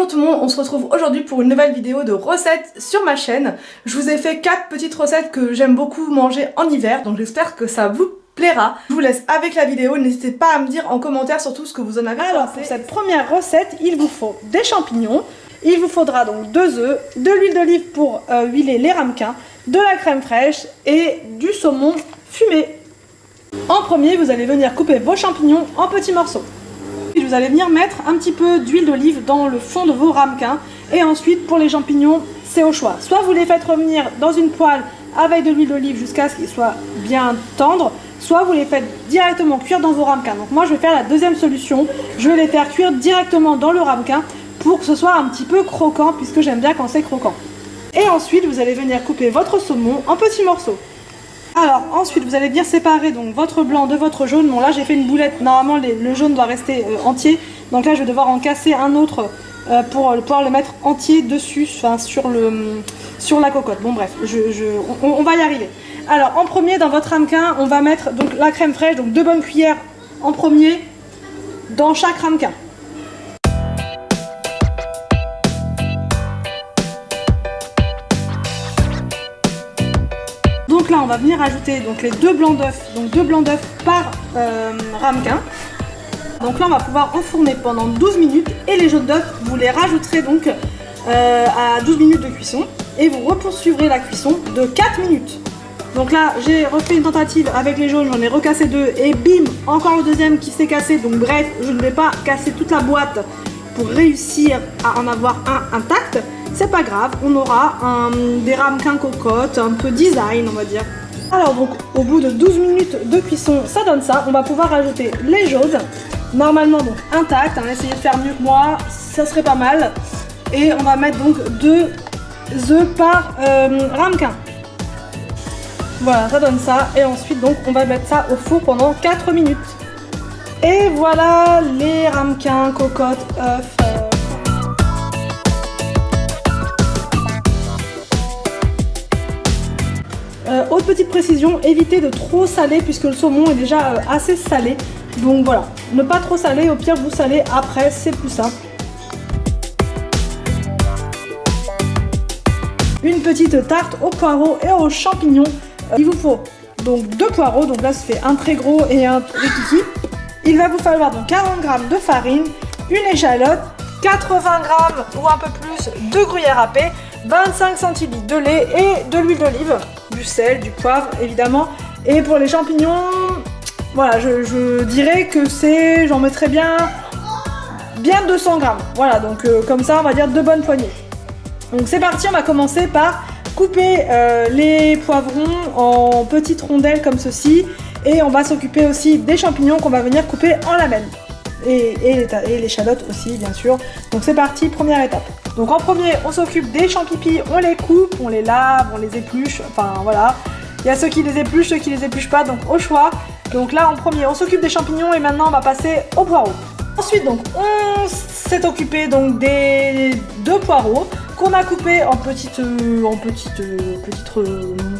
Bonjour tout le monde, on se retrouve aujourd'hui pour une nouvelle vidéo de recettes sur ma chaîne. Je vous ai fait 4 petites recettes que j'aime beaucoup manger en hiver, donc j'espère que ça vous plaira. Je vous laisse avec la vidéo, n'hésitez pas à me dire en commentaire surtout ce que vous en avez pensé. Alors pour cette première recette, il vous faut des champignons, il vous faudra donc 2 œufs, de l'huile d'olive pour huiler les ramequins, de la crème fraîche et du saumon fumé. En premier, vous allez venir couper vos champignons en petits morceaux. Vous allez venir mettre un petit peu d'huile d'olive dans le fond de vos ramequins. Et ensuite, pour les champignons, c'est au choix. Soit vous les faites revenir dans une poêle avec de l'huile d'olive jusqu'à ce qu'ils soient bien tendres, soit vous les faites directement cuire dans vos ramequins. Donc moi, je vais faire la deuxième solution. Je vais les faire cuire directement dans le ramequin pour que ce soit un petit peu croquant, puisque j'aime bien quand c'est croquant. Et ensuite, vous allez venir couper votre saumon en petits morceaux. Alors ensuite vous allez venir séparer donc votre blanc de votre jaune. Bon là j'ai fait une boulette, normalement le jaune doit rester entier. Donc là je vais devoir en casser un autre pour pouvoir le mettre entier dessus, enfin sur la cocotte. Bon bref, on va y arriver. Alors en premier dans votre ramequin on va mettre donc la crème fraîche, donc 2 bonnes cuillères en premier dans chaque ramequin. Donc là on va venir ajouter donc les 2 blancs d'œufs, donc 2 blancs d'œufs par ramequin. Donc là on va pouvoir enfourner pendant 12 minutes et les jaunes d'œufs vous les rajouterez donc à 12 minutes de cuisson et vous repoursuivrez la cuisson de 4 minutes. Donc là j'ai refait une tentative avec les jaunes, j'en ai recassé 2 et bim, encore le deuxième qui s'est cassé. Donc bref, je ne vais pas casser toute la boîte pour réussir à en avoir un intact. C'est pas grave, on aura des ramequins cocottes, un peu design on va dire. Alors donc au bout de 12 minutes de cuisson, ça donne ça. On va pouvoir rajouter les jaunes, normalement donc intacts, essayez de faire mieux que moi, ça serait pas mal. Et on va mettre donc 2 œufs par ramequin. Voilà, ça donne ça. Et ensuite donc on va mettre ça au four pendant 4 minutes. Et voilà les ramequins, cocottes, œufs. Autre petite précision, évitez de trop saler puisque le saumon est déjà assez salé. Donc voilà, ne pas trop saler, au pire vous salez après, c'est plus simple. Une petite tarte aux poireaux et aux champignons. Il vous faut donc 2 poireaux, donc là ça fait un très gros et un très petit. Il va vous falloir donc 40 g de farine, une échalote, 80 g ou un peu plus de gruyère râpée, 25 centilitres de lait et de l'huile d'olive, du sel, du poivre évidemment. Et pour les champignons, voilà, je dirais que c'est, j'en mettrais bien 200 g. Voilà, donc comme ça on va dire 2 bonnes poignées. Donc c'est parti, on va commencer par couper les poivrons en petites rondelles comme ceci. Et on va s'occuper aussi des champignons qu'on va venir couper en lamelles. Et l'échalote aussi bien sûr. Donc c'est parti, première étape. Donc en premier on s'occupe des champipis, on les coupe, on les lave, on les épluche, enfin voilà. Il y a ceux qui les épluchent, ceux qui les épluchent pas, donc au choix. Donc là en premier on s'occupe des champignons et maintenant on va passer aux poireaux. Ensuite donc on s'est occupé donc des 2 poireaux qu'on a coupés en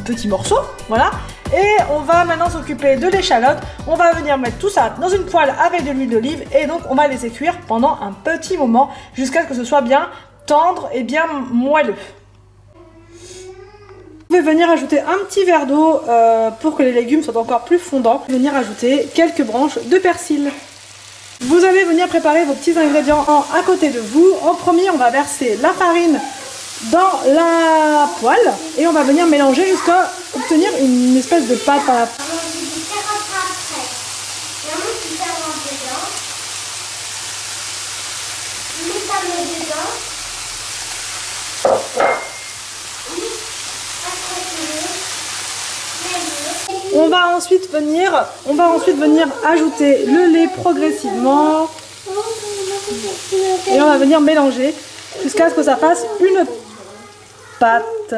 petits morceaux, voilà. Et on va maintenant s'occuper de l'échalote. On va venir mettre tout ça dans une poêle avec de l'huile d'olive et donc on va laisser cuire pendant un petit moment jusqu'à ce que ce soit bien tendre et bien moelleux. Vous pouvez venir ajouter un petit verre d'eau pour que les légumes soient encore plus fondants. Venir ajouter quelques branches de persil. Vous allez venir préparer vos petits ingrédients à côté de vous. En premier, on va verser la farine dans la poêle et on va venir mélanger jusqu'à obtenir une espèce de pâte à la... On va ensuite venir ajouter le lait progressivement et on va venir mélanger jusqu'à ce que ça fasse une pâte.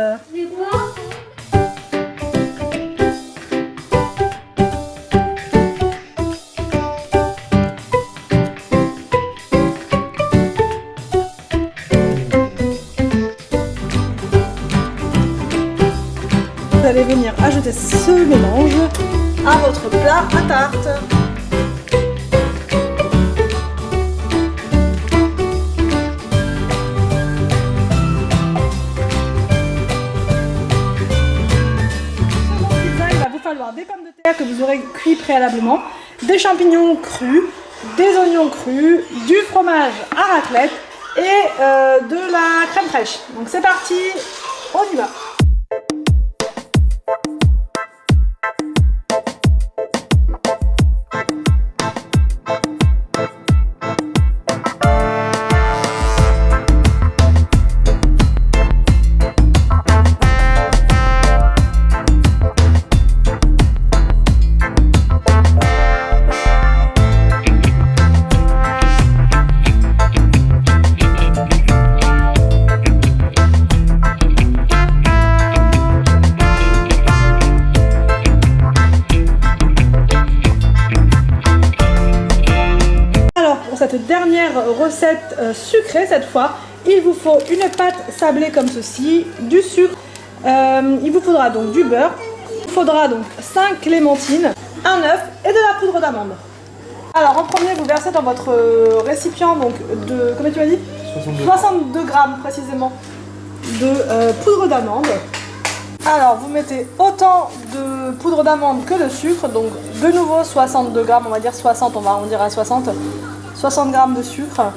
Vous allez venir ajouter ce mélange à votre plat à tarte. vous aurez cuit préalablement, des champignons crus, des oignons crus, du fromage à raclette et de la crème fraîche. Donc c'est parti, on y va. Cette dernière recette sucrée cette fois, il vous faut une pâte sablée comme ceci, du sucre, il vous faudra donc du beurre, il faudra donc 5 clémentines, un œuf et de la poudre d'amande. Alors en premier vous versez dans votre récipient donc de, combien tu m'as dit 62 grammes précisément de poudre d'amande. Alors vous mettez autant de poudre d'amande que de sucre, donc de nouveau 62 grammes, on va dire 60, on va arrondir à 60 grammes de sucre.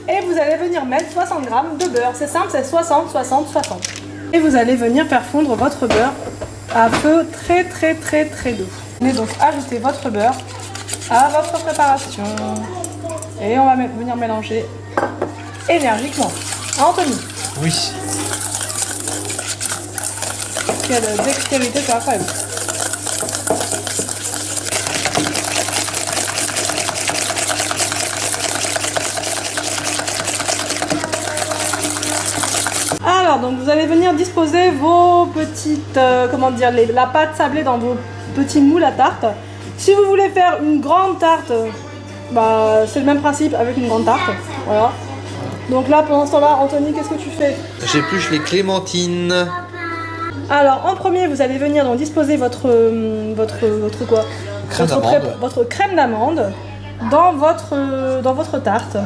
Et vous allez venir mettre 60 grammes de beurre. C'est simple, c'est 60, 60, 60. Et vous allez venir faire fondre votre beurre à feu très doux. Vous allez donc ajouter votre beurre à votre préparation. Et on va venir mélanger énergiquement. Anthony. Oui. Quelle dextérité, c'est incroyable. Alors, donc vous allez venir disposer vos petites, la pâte sablée dans vos petits moules à tarte. Si vous voulez faire une grande tarte, c'est le même principe avec une grande tarte. Voilà. Donc là, pendant ce temps-là, Anthony, qu'est-ce que tu fais? J'épluche les clémentines. Alors, en premier, vous allez venir donc disposer votre crème d'amande dans votre tarte.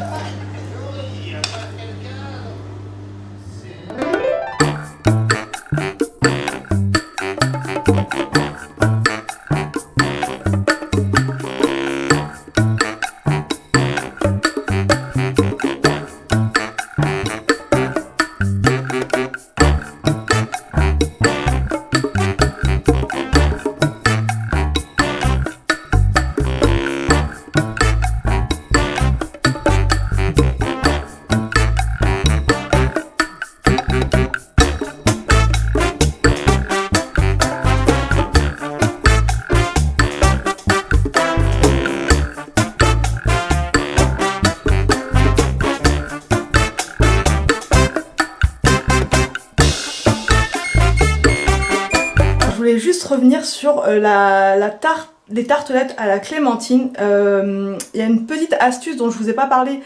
Je voulais juste revenir sur les tartelettes à la clémentine. Il y a une petite astuce dont je vous ai pas parlé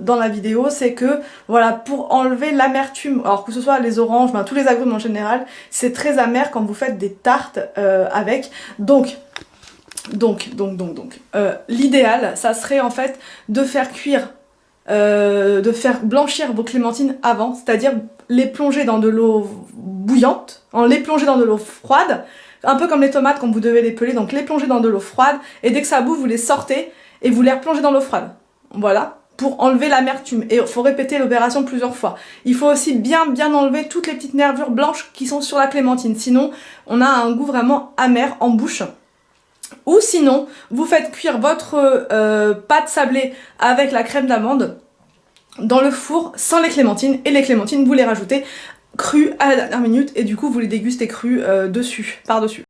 dans la vidéo, c'est que voilà, pour enlever l'amertume, alors que ce soit les oranges, tous les agrumes en général, c'est très amer quand vous faites des tartes avec. Donc l'idéal, ça serait en fait de faire cuire, de faire blanchir vos clémentines avant, c'est-à-dire les plonger dans de l'eau bouillante, les plonger dans de l'eau froide, un peu comme les tomates quand vous devez les peler, donc les plonger dans de l'eau froide, et dès que ça bout, vous les sortez et vous les replongez dans l'eau froide. Voilà, pour enlever l'amertume. Et il faut répéter l'opération plusieurs fois. Il faut aussi bien enlever toutes les petites nervures blanches qui sont sur la clémentine, sinon on a un goût vraiment amer en bouche. Ou sinon, vous faites cuire votre pâte sablée avec la crème d'amande dans le four sans les clémentines, et les clémentines vous les rajoutez crues à la dernière minute et du coup vous les dégustez crues par-dessus.